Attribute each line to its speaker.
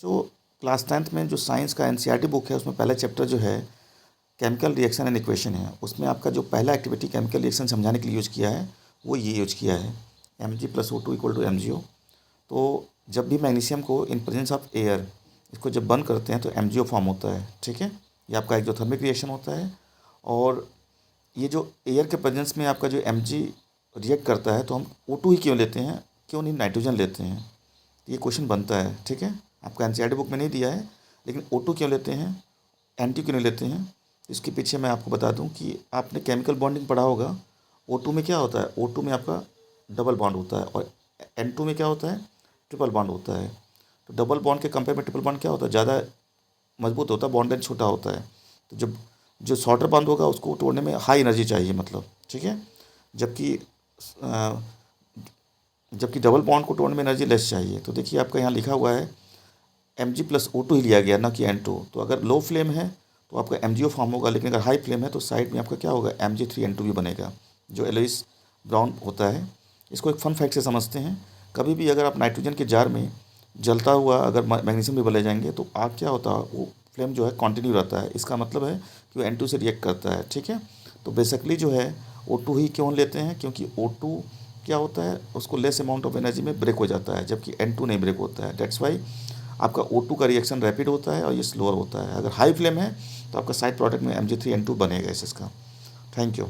Speaker 1: जो class 10th में जो साइंस का एनसीईआरटी बुक है उसमें पहला चैप्टर जो है केमिकल रिएक्शन एंड इक्वेशन है। उसमें आपका जो पहला एक्टिविटी केमिकल रिएक्शन समझाने के लिए यूज़ किया है वो ये यूज किया है Mg+O2 = MgO। तो जब भी मैग्नीशियम को इन प्रेजेंस ऑफ एयर इसको जब बर्न करते हैं तो MgO फॉर्म होता है। ठीक है, ये आपका एक्जोथर्मिक रिएक्शन होता है। और ये जो एयर के प्रेजेंस में आपका जो Mg रिएक्ट करता है तो हम O2 ही क्यों लेते हैं, क्यों नहीं नाइट्रोजन लेते हैं, ये क्वेश्चन बनता है। ठीक है, आपका एनसीईआरटी बुक में नहीं दिया है, लेकिन O2 क्यों लेते हैं, NT क्यों नहीं लेते हैं, इसके पीछे मैं आपको बता दूं कि आपने केमिकल बॉन्डिंग पढ़ा होगा। O2 में क्या होता है, O2 में आपका डबल बॉन्ड होता है और N2 में क्या होता है, ट्रिपल बॉन्ड होता है। तो डबल बॉन्ड के कंपेयर में ट्रिपल बॉन्ड क्या होता है, ज़्यादा मजबूत होता है, बॉन्ड लेंथ छोटा होता है। तो जब जो शॉर्टर बॉन्ड होगा उसको तोड़ने में हाई एनर्जी चाहिए मतलब। ठीक है, जबकि जबकि डबल बॉन्ड को तोड़ने में एनर्जी लेस चाहिए। तो देखिए आपका यहाँ लिखा हुआ है Mg+O2 ही लिया गया, ना कि N2। तो अगर लो फ्लेम है तो आपका MgO फॉर्म होगा, लेकिन अगर हाई फ्लेम है तो साइड में आपका क्या होगा, Mg3N2 भी बनेगा, जो येलोइश ब्राउन होता है। इसको एक फन फैक्ट से समझते हैं। कभी भी अगर आप नाइट्रोजन के जार में जलता हुआ अगर मैग्नीशियम भी भले जाएंगे तो आग क्या होता है, वो फ्लेम जो है कंटिन्यू रहता है। इसका मतलब है कि वो N2 से रिएक्ट करता है। ठीक है, तो बेसिकली जो है O2 ही क्यों लेते हैं, क्योंकि O2 क्या होता है, उसको लेस अमाउंट ऑफ एनर्जी में ब्रेक हो जाता है, जबकि N2 नहीं ब्रेक होता है। दैट्स वाई आपका O2 का रिएक्शन रैपिड होता है और ये स्लोअर होता है। अगर हाई फ्लेम है तो आपका साइड प्रोडक्ट में Mg3N2 बनेगा इसका। Thank you.